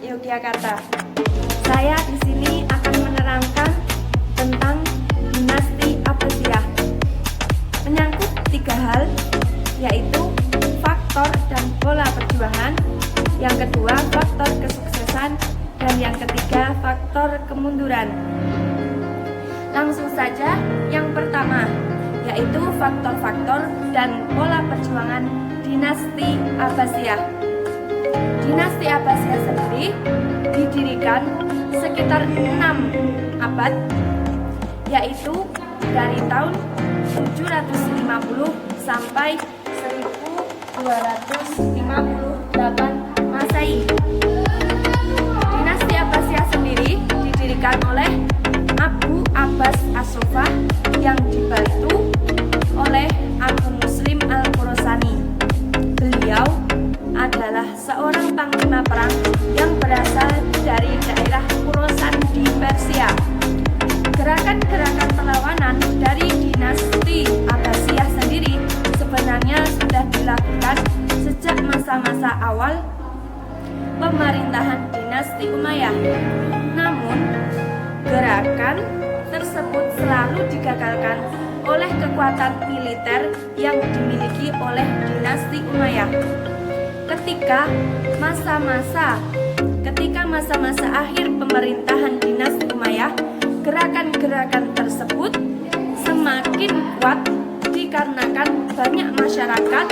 Yogyakarta. Saya di sini akan menerangkan tentang dinasti Abbasiyah. Menyangkut 3 hal, yaitu faktor dan pola perjuangan, yang kedua faktor kesuksesan, dan yang ketiga faktor kemunduran. Langsung saja, yang pertama yaitu faktor-faktor dan pola perjuangan dinasti Abbasiyah. Dinasti Abbasiyah sendiri didirikan sekitar 6 abad, yaitu dari tahun 750 sampai 1258 Masehi. Dinasti Abbasiyah sendiri didirikan oleh Abu Abbas As-Sofah yang dibantu oleh Abu Muslim Al-Khurasani. Beliau adalah seorang panglima perang yang berasal dari daerah Khorasan di Persia. Gerakan-gerakan perlawanan dari dinasti Abbasiyah sendiri sebenarnya sudah dilakukan sejak masa-masa awal pemerintahan dinasti Umayyah. Namun, gerakan tersebut selalu digagalkan oleh kekuatan militer yang dimiliki oleh dinasti Umayyah. Ketika masa-masa akhir pemerintahan dinasti Umayyah, gerakan-gerakan tersebut semakin kuat dikarenakan banyak masyarakat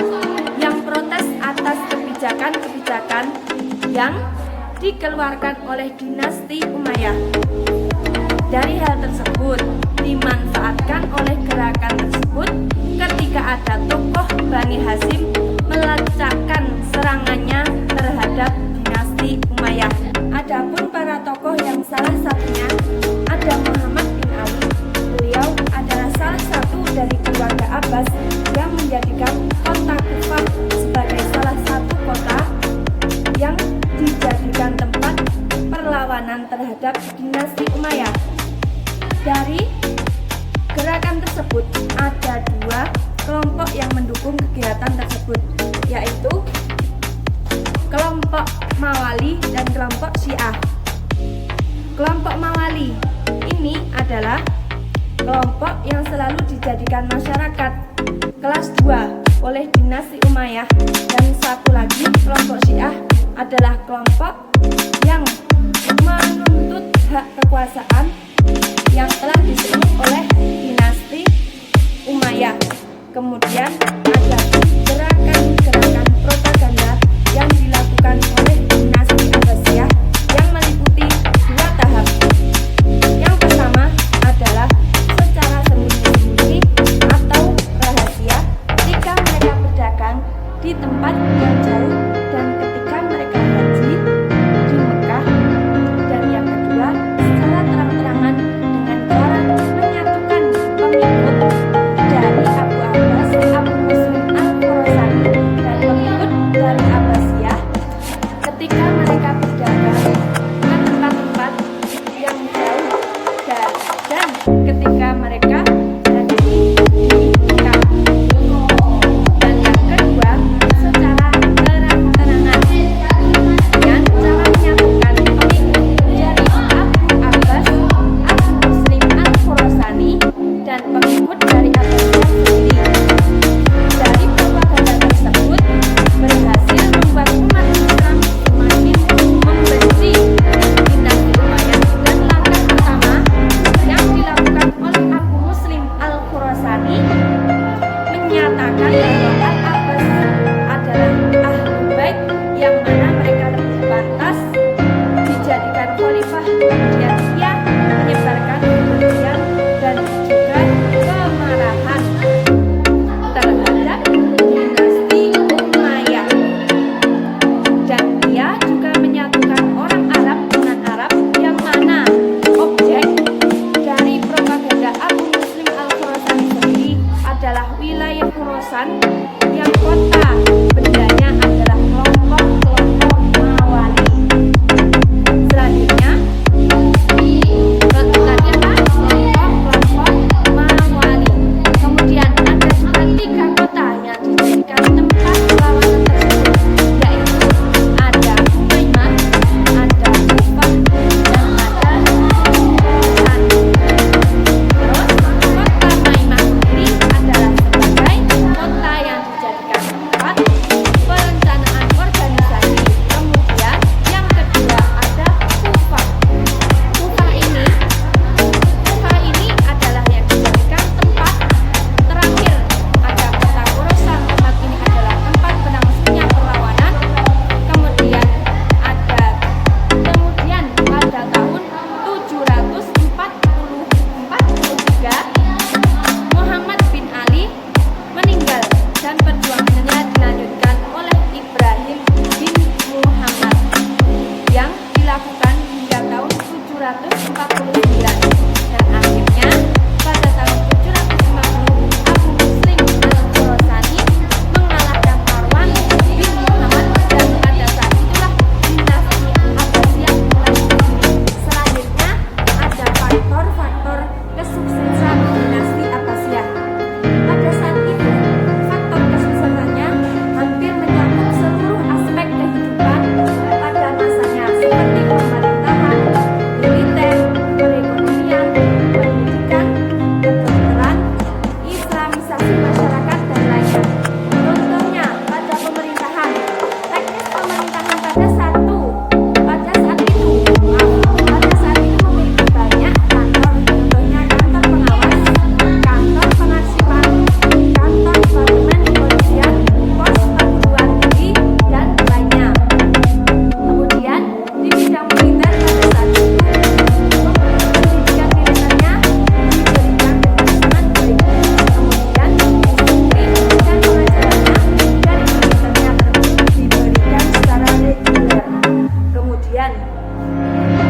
yang protes atas kebijakan-kebijakan yang dikeluarkan oleh dinasti Umayyah. Dari hal tersebut dimanfaatkan oleh gerakan tersebut ketika ada tokoh Bani Hashim melancarkan serangannya terhadap dinasti Umayyah. Adapun para tokoh yang salah satunya ada Muhammad bin Ali. Beliau adalah salah satu dari keluarga Abbas yang menjadikan kota Kufah sebagai salah satu kota yang dijadikan tempat perlawanan terhadap dinasti Umayyah. Dari gerakan tersebut ada 2 kelompok yang mendukung kegiatan tersebut, yaitu kelompok Mawali dan kelompok Syiah. Kelompok Mawali ini adalah kelompok yang selalu dijadikan masyarakat kelas 2 oleh dinasti Umayyah, dan satu lagi kelompok Syiah adalah kelompok yang menuntut hak kekuasaan yang telah diserang oleh dinasti Umayyah. Kemudian ada gerakan-gerakan propaganda yang dilakukan oleh dinasti Abbasiyah yang meliputi 2 tahap. Yang pertama adalah secara sembunyi-sembunyi atau rahasia ketika mereka berdagang di tempat yang jauh dan ketika mereka haji di Mekah. Dan yang kedua secara terang-terangan dengan cara menyatukan pengikut dari Abu Abbas, Abu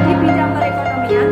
Di bidang perekonomian,